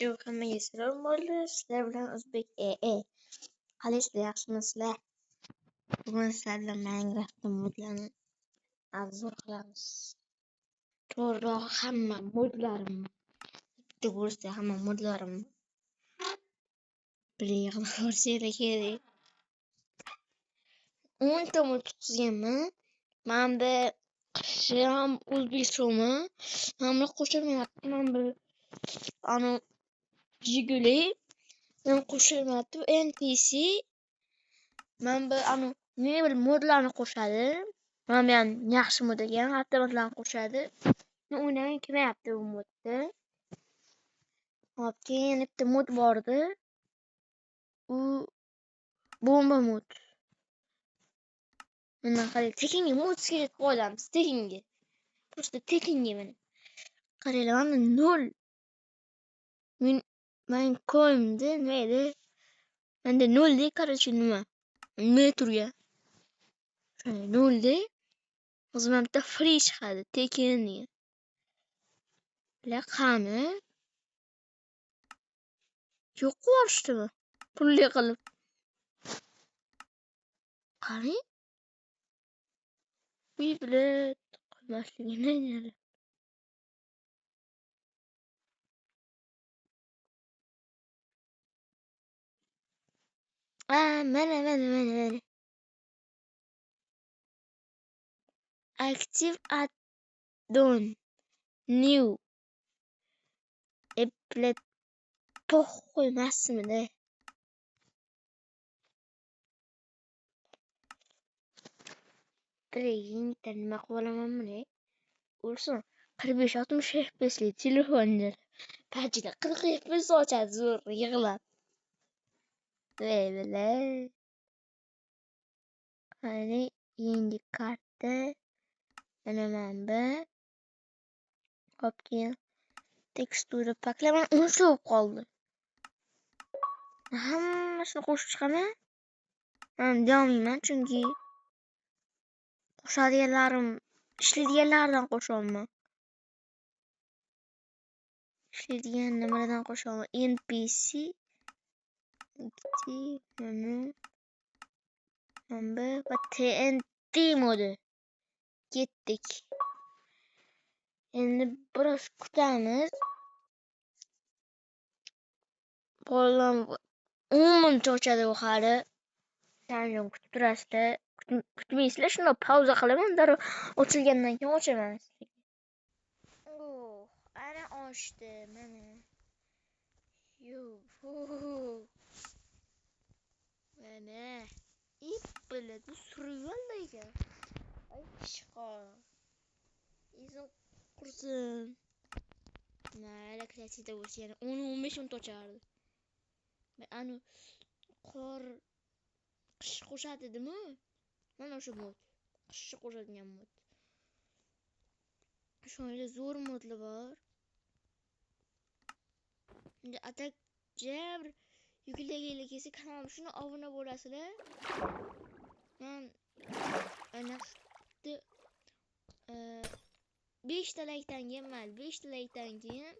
Yo'q, hammaga salom bo'ldi. Sizlar bilan O'zbek EE. Qalaysizlar, yaxshimisizlar? Bugun sizlar bilan Minecraft'ning modlarini obzor qilamiz. To'g'riroq hamma modlarimni bitta ko'rsa hamma modlarimni bir yig'ilib ko'rsanglar kerak. 10 ta mod tuzganman. Men bu qisham O'zbekistonmi? Men bu qo'shilmayapti. Men bu Jiguli men qo'shilmayapti. NPC men bu mebel modlarni qo'shadi. Men ham yaxshi mod ekan, avtomatlarni qo'shadi. Men o'ynagim kelmayapti bu modni. Hop, keyin bitta mod bor edi. U bomba mod. Mana qarang, tekinga mod kerak qo'yamiz, tekinga. Просто tekinga mana. Qaranglar, mana 0. Men ko'yimda nima edi? Menda 0 dek, короче, nima? Metrga. 0 dek. O'zim bitta free chiqadi, tekin. Bular qani? Yo'q qo'yishdimi? Pulli qilib. Qarang. Uy bilet qilmasligini aytadi. Mana. Active add-on new applet to'xoy emasmidi? Birinchi nima qilaman buni? Ursin 45-60 FPS'li telefonlar. Pachida 40 FPS ochadi zo'r yig'lab. Böyle. Hani yangi karta. Mana bu. Hop keyin tekstura paklaman 10 so'p qoldi. Hammasini qo'shib chiqaman. Men demayman chunki qo'shadiganlarim ishlaydiganlardan qo'shaman. Ishlaydigan nimalardan qo'shaman? NPC mana va TNT modi. Ketdik. Endi biroz kutamiz. Bo'lam 10 minut ochadi u hali. Sanjim kutib turasizlar. Kutmaysizlar, shunda pauza qilaman, darrov ochilgandan keyin ochaman. Ana ochdi, mana. Mana. Biladi suriyollaygan. Ay ishqor. Izin qursin. Mayli, kreativda bo'lsa yana 10-15 minut ochardi. Anu qor qish qo'shadi dedimi? Mana o'sha mod. Qishni qo'shadigan mod. Shunga zo'r modlar bor. Endi atak jabr yuklaganlar kelsa kanalimga shuni obuna bo'lasizlar. Men anaqa 5 ta laykdan keyin mayli, 5 ta laykdan keyin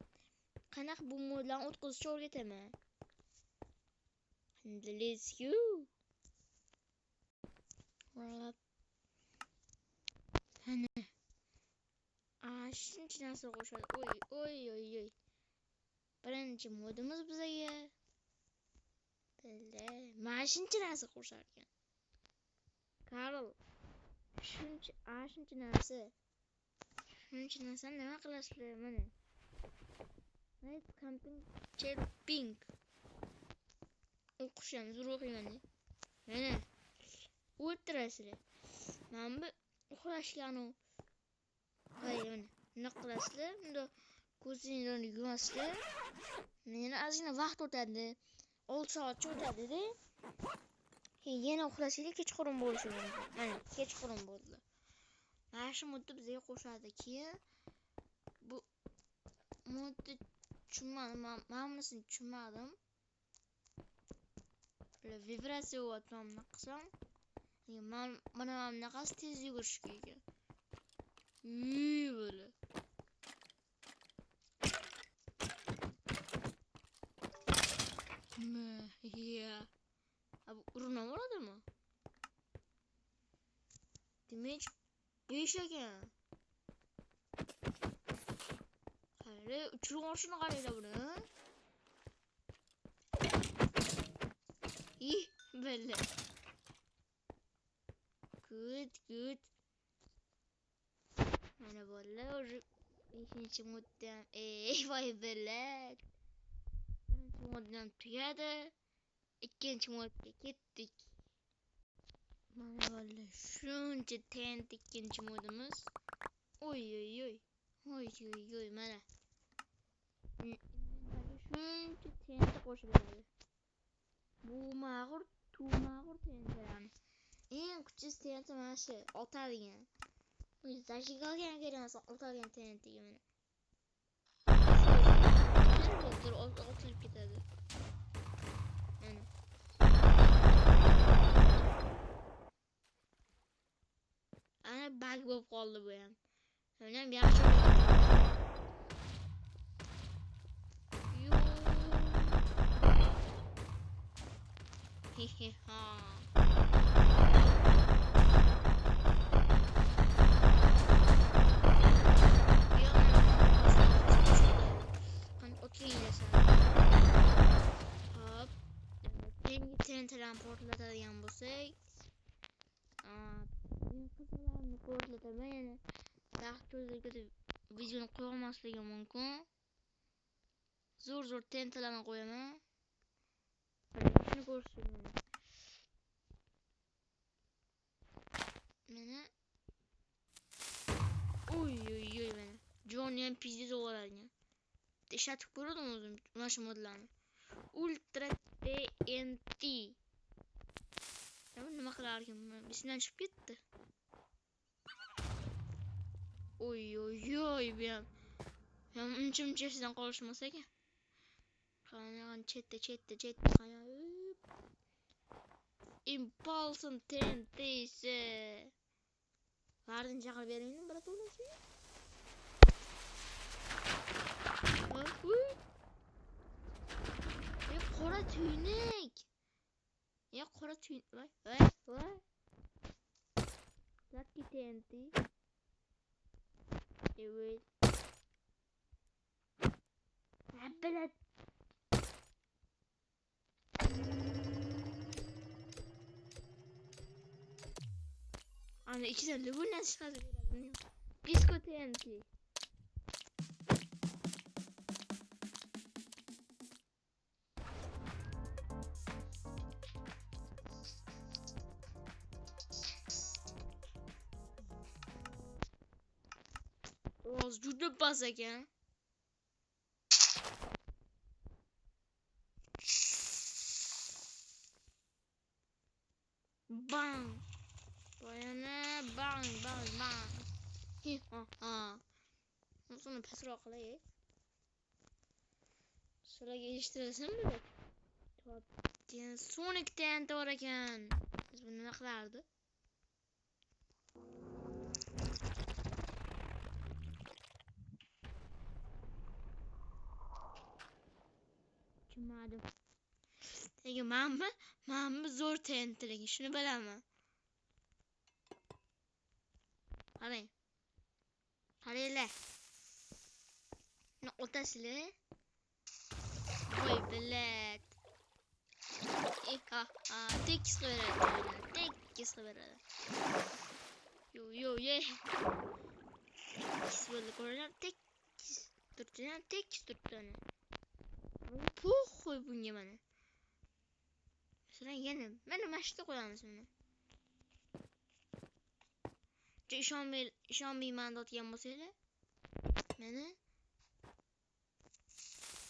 qanaqa bu modlarni o'tkazishni o'rgataman. Let's go. Ana. Shuncha narsa qo'shadi. Oy. Birinchi modimiz bizga. Mana shuncha narsa qo'sharkan. Karl. Shuncha narsa. Shuncha narsa nima qilasizlar mana? Night camping ping. O'qishim zo'r o'qiyman. Mana. O'tirasizlar. Men bu uxlashga mana nima qilasizlar? Unda ko'zingizni yumasizlar. Yana ozgina vaqt o'tadi. 6 soat o'tadi-da. Keyin yana uxlasanglar kechqurun bo'lishi mumkin. Mana kechqurun bo'ldi. Mana shu modni bizga qo'shadi. Keyin bu modni tushunmadim. Men bunisini tushunmadim. Vibratsiya bo'lyapti qilsam. Men mana bunaqasi tez yugurish kerak. Böyle. 5 ekan. Qara, uchirg'ochini qaranglar buni. Bella. Good. Mana bolalar, 5-moddan. Voy bella. Birinchi moddan tugadi. Ikkinchi modga ketdik. Mana bolalar, shuncha TNT ikkinchi modimiz. Oy. Mana. Shuncha TNT qo'shib beradi. Bu mag'ur, TNTlarni. Eng kuchsiz TNT mana shu, otadigan. Zajigolgan ko'ramiz, otadigan TNTga mana. Otilib ketadi. Mana. Ana bug bo'lib qoldi bu ham. Buni ham yaxshi ha. Hop. TNT'dan portlatadigan bo'lsak, qizlarni portlataman yana. Vaqtida videoni qo'ya olmasligim mumkin. Zo'r TNTlarni qo'yaman. Shuni ko'rishim. Mana. Oy mana. Johnny ham pizza o'g'irlagan. Ishlatib ko'rdim o'zim mana shu modlarni. Ultra TNT. Nima qilar ekan? Esimdan chiqib ketdi. Oy bu ham. Unchimchasidan qolishmas ekan. Qani chetda qani. Impulsion TNT'si. Vardin chaqirib beringmi, biratolasi? Qora tuynak. Qora tuynak. Voy. Lucky TNT. Evet. Abbelet. Ana içinden de bu nasıl çıkardı? Disco TNT. Az juda bas ekan. Bang. Bayana bang. Nasıl pasroq qilay? Suraga eshitirasanmi? Sonic TNT bor ekan. Biz buni nima qilardi? Tushunmadim. Nega menmi zo'r TNT'ligi, shuni bilaman. Qaranglar. Buni otasizlar. Voy bilat. Tekis qilib beradi. Yo. Tekis bo'ldi, ko'rlar. Tekis turibdi. Qo'y bunga mana. Masalan, yana mana mashina qo'yamiz buni. Ishonmayman deyotgan bo'lsanglar.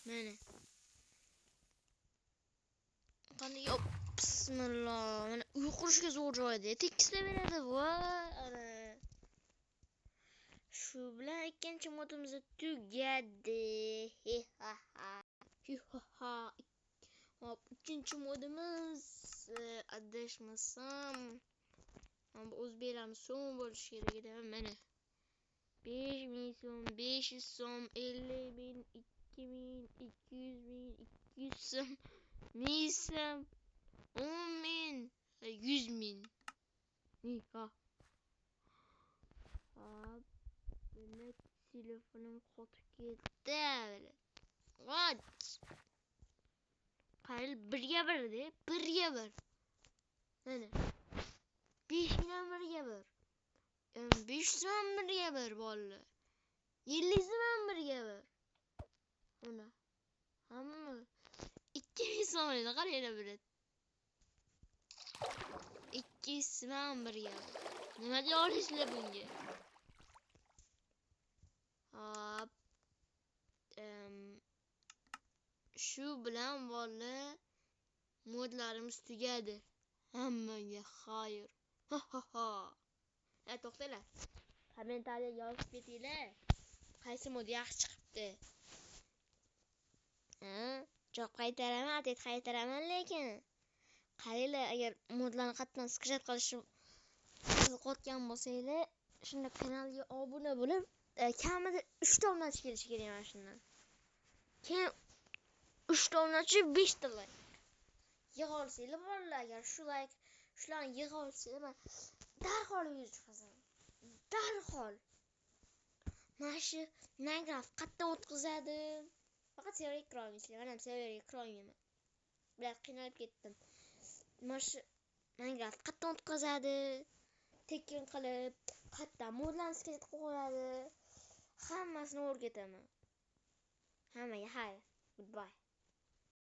Mana. Qani yop. Bismillah. Mana uy qurishga zo'r joyda. Tekislab beradi. Voy. Shu bilan ikkinchi modimiz tugadi. Hop, uchinchi modimiz adashmasam o'zbeklarimiz so'm bo'lishi kerak edi. Mana 5000 so'm, 500 so'm, 50.000, 2000, 200.000, 200 so'm, 1000 so'm, 10.000, 100.000. telefonim qotib ketdi. What? Qaril 1 ga 1 de, 1 ga 1. Mana 5 bilan 1 ga 1. 500 bilan 1 ga 1 bolalar. 50 bilan 1 ga 1. Mana hamma 200 so'mda qaraylar bilet. 200 bilan 1 ga 1. Nima deya olasizlar bunga? Hop. Shu bilan bolalar modlarimiz tugadi. Hammaga xayr. Ha ha ha. To'xtanglar. Kommentariyaga yozib ketinglar. Qaysi mod yaxshi chiqibdi? Javob qaytaraman, atet qaytaraman, lekin qaranglar, agar modlarni qatdan skrinshot qilishni qiziqayotgan bo'lsanglar, shunda kanalga obuna bo'lib, kamida 3 ta obunachi kelishi kerak mana shundan. Keyin 3 ta obunachi 5 ta like. Yig'a olsanglar bolalar, agar shu like shularni yig'a olsanglar, men darhol video chiqazaman. Darhol. Mana shu Minecraft qatdan o'tkazadi. Faqat serverga kira olmaysizlar. Men ham serverga kira olmayman. Biroq qiynalib ketdim. Mana shu Minecraft qatdan o'tkazadi. Tekin qilib, qatdan modlarni sketch qo'yadi. Hammasini o'rgataman. Hammaga xayr. Goodbye.